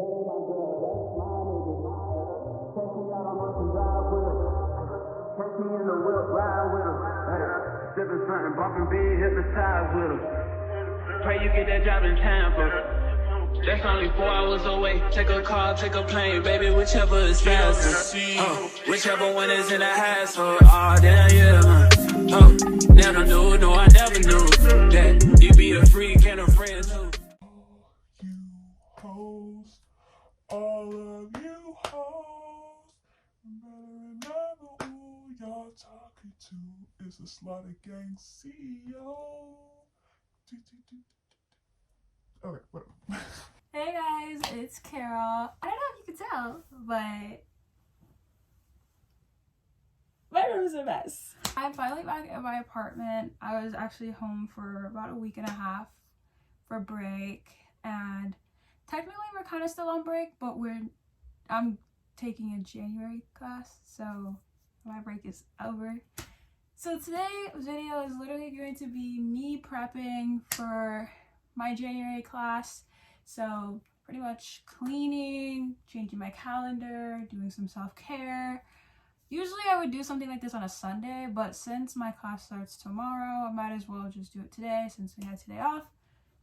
ain't my girl, that's my nigga. Catch me out on Ocean Drive with her. Catch me in the whip, ride with her. Hey, sipping something, bumping big, hypnotized with her. Pray you get that job in time for. That's only 4 hours away. Take a car, take a plane, baby, whichever is faster. Whichever one is in the hassle. Oh, damn, yeah, man. Oh, never knew, no, I never knew that you be a freak and a friend too. You hoes, all of you hoes, better remember who y'all talking to. It's a Slaughter Gang CEO. Okay, whatever. Hey guys, it's Carol. I don't know if you can tell, but my room's a mess. I'm finally back at my apartment. I was actually home for about a week and a half for break, and technically we're kind of still on break, but I'm taking a January class, so my break is over. So today's video is literally going to be me prepping for my January class. So pretty much cleaning, changing my calendar, doing some self-care. Usually I would do something like this on a Sunday, but since my class starts tomorrow, I might as well just do it today since we had today off.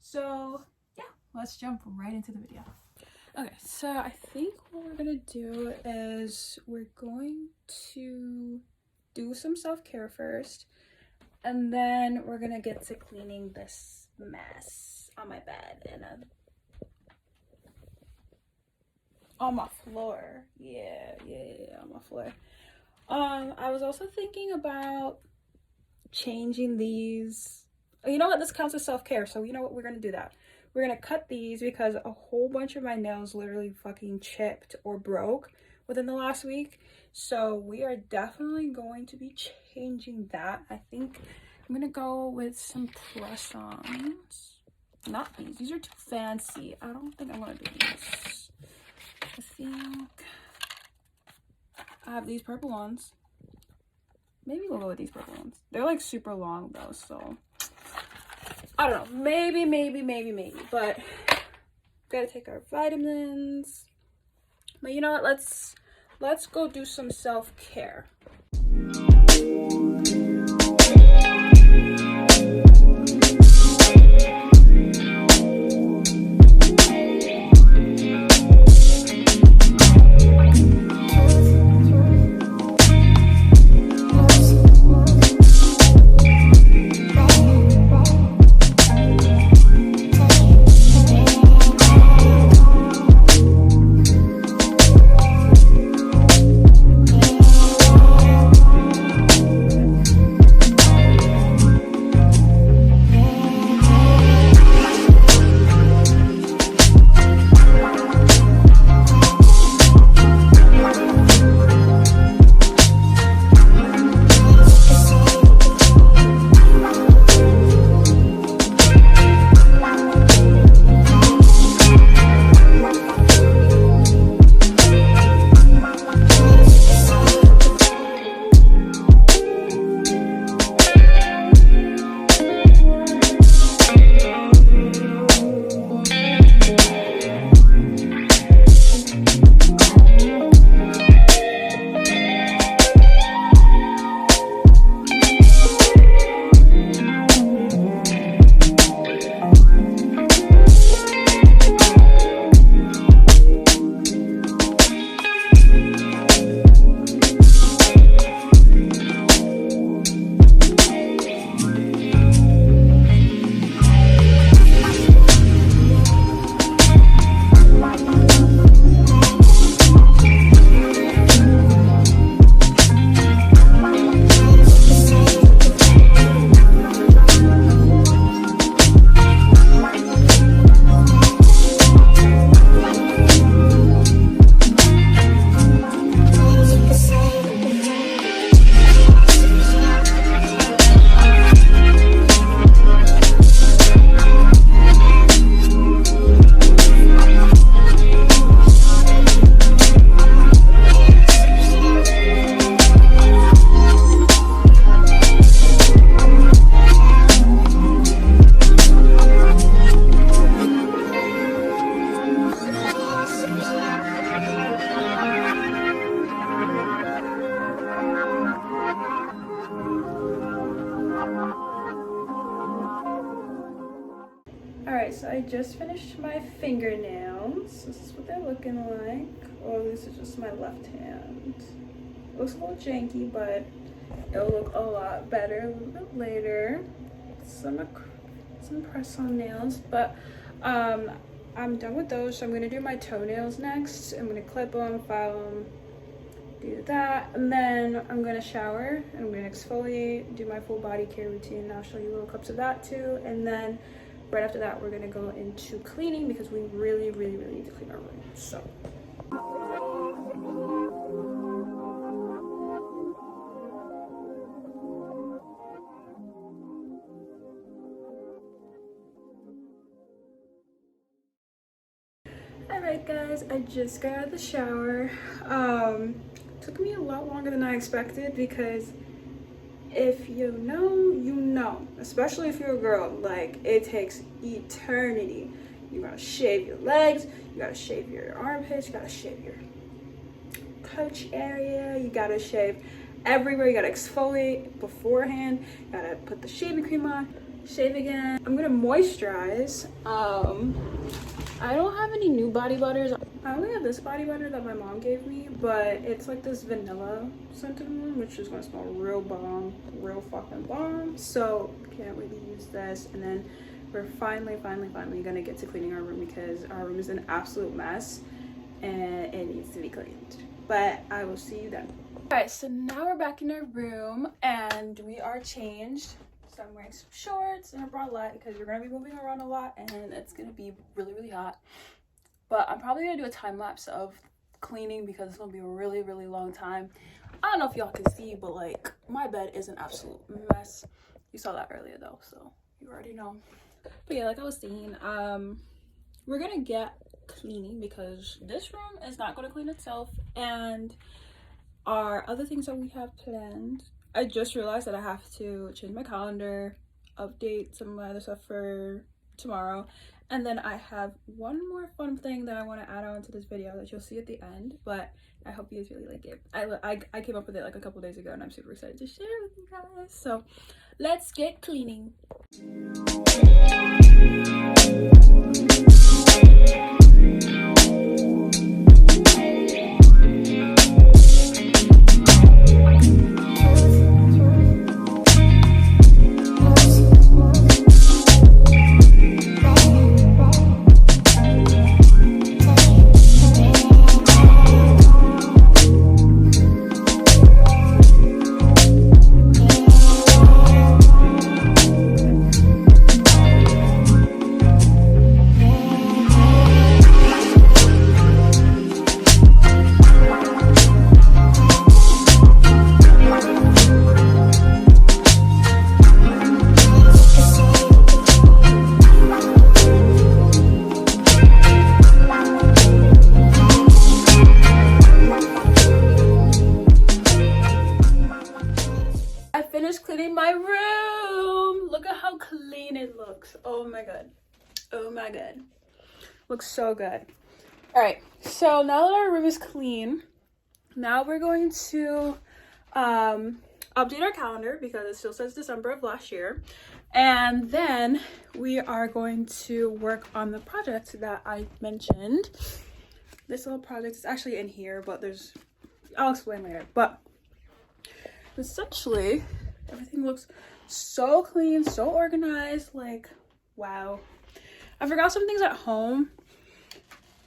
So yeah, let's jump right into the video. Okay, so I think what we're gonna do is we're going to do some self-care first, and then we're gonna get to cleaning this mess on my bed and on my floor. Yeah, on my floor. I was also thinking about changing these. You know what? This counts as self-care, so you know what? We're gonna do that. We're gonna cut these because a whole bunch of my nails literally fucking chipped or broke within the last week. So we are definitely going to be changing that. I think I'm gonna go with some press-ons. Not these. These are too fancy. I don't think I'm gonna do these. I think I have these purple ones. Maybe we'll go with these purple ones. They're like super long though, so I don't know. Maybe. But gotta take our vitamins. But you know what? Let's go do some self-care. just finished my fingernails. This is what they're looking like. Oh, this is just my left hand. Looks a little janky, but it'll look a lot better a little bit later. Some press on nails, but I'm done with those, so I'm gonna do my toenails next. I'm gonna clip them, file them, do that, and then I'm gonna shower and I'm gonna exfoliate, do my full body care routine. I'll show you little clips of that too, and then right after that we're gonna go into cleaning because we really need to clean our room. So alright guys, I just got out of the shower. Took me a lot longer than I expected because if you know, you know. Especially if you're a girl, like, it takes eternity. You gotta shave your legs, you gotta shave your armpits, you gotta shave your couch area, you gotta shave everywhere, you gotta exfoliate beforehand, you gotta put the shaving cream on, shave again. I'm gonna moisturize. I don't have any new body butters. I only have this body butter that my mom gave me, but it's like this vanilla scented one, which is gonna smell real bomb, real fucking bomb. So can't wait to use this. And then we're finally gonna get to cleaning our room because our room is an absolute mess and it needs to be cleaned. But I will see you then. Alright, so now we're back in our room and we are changed. So I'm wearing some shorts and a bralette because we're gonna be moving around a lot and it's gonna be really hot. But I'm probably gonna do a time lapse of cleaning because it's gonna be a really long time. I don't know if y'all can see, but like my bed is an absolute mess. You saw that earlier though, so you already know. But yeah, like I was saying, we're gonna get cleaning because this room is not gonna clean itself, and our other things that we have planned. I just realized that I have to change my calendar, update some of my other stuff for tomorrow, and then I have one more fun thing that I want to add on to this video that you'll see at the end, but I hope you guys really like it. I came up with it like a couple days ago and I'm super excited to share it with you guys. So let's get cleaning. Cleaning my room. Look at how clean it looks. Oh my god, looks so good. All right, so now that our room is clean, now we're going to update our calendar because it still says December of last year, and then we are going to work on the project that I mentioned. This little project is actually in here, but I'll explain later. But essentially everything looks so clean, so organized, like wow. I forgot some things at home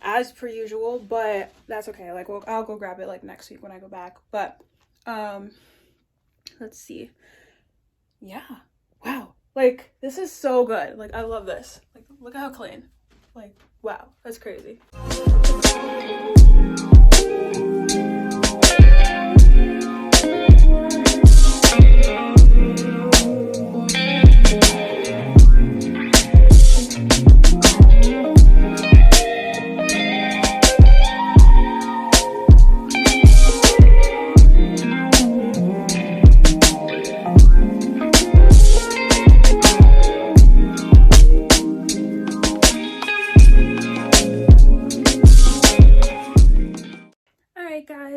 as per usual, but that's okay. Like I'll go grab it like next week when I go back. But let's see. Yeah, wow, like this is so good. Like I love this. Like look at how clean. Like wow, that's crazy.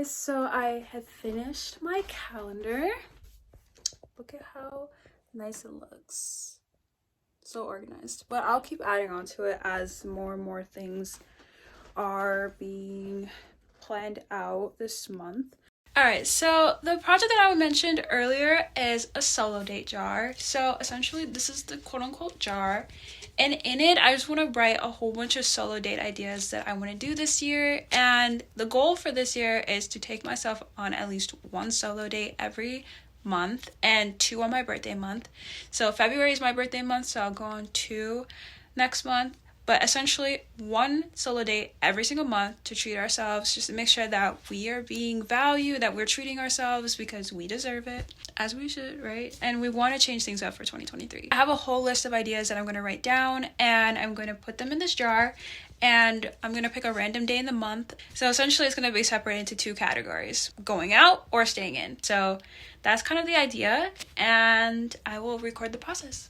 So I have finished my calendar. Look at how nice it looks. So organized. But I'll keep adding on to it as more and more things are being planned out this month. Alright, so the project that I mentioned earlier is a solo date jar. So essentially this is the quote-unquote jar, and in it I just want to write a whole bunch of solo date ideas that I want to do this year. And the goal for this year is to take myself on at least one solo date every month and 2 on my birthday month. So February is my birthday month, so I'll go on 2 next month. But essentially 1 solo date every single month to treat ourselves, just to make sure that we are being valued, that we're treating ourselves because we deserve it, as we should, right? And we want to change things up for 2023. I have a whole list of ideas that I'm going to write down, and I'm going to put them in this jar, and I'm going to pick a random day in the month. So essentially it's going to be separated into 2 categories, going out or staying in. So that's kind of the idea, and I will record the process.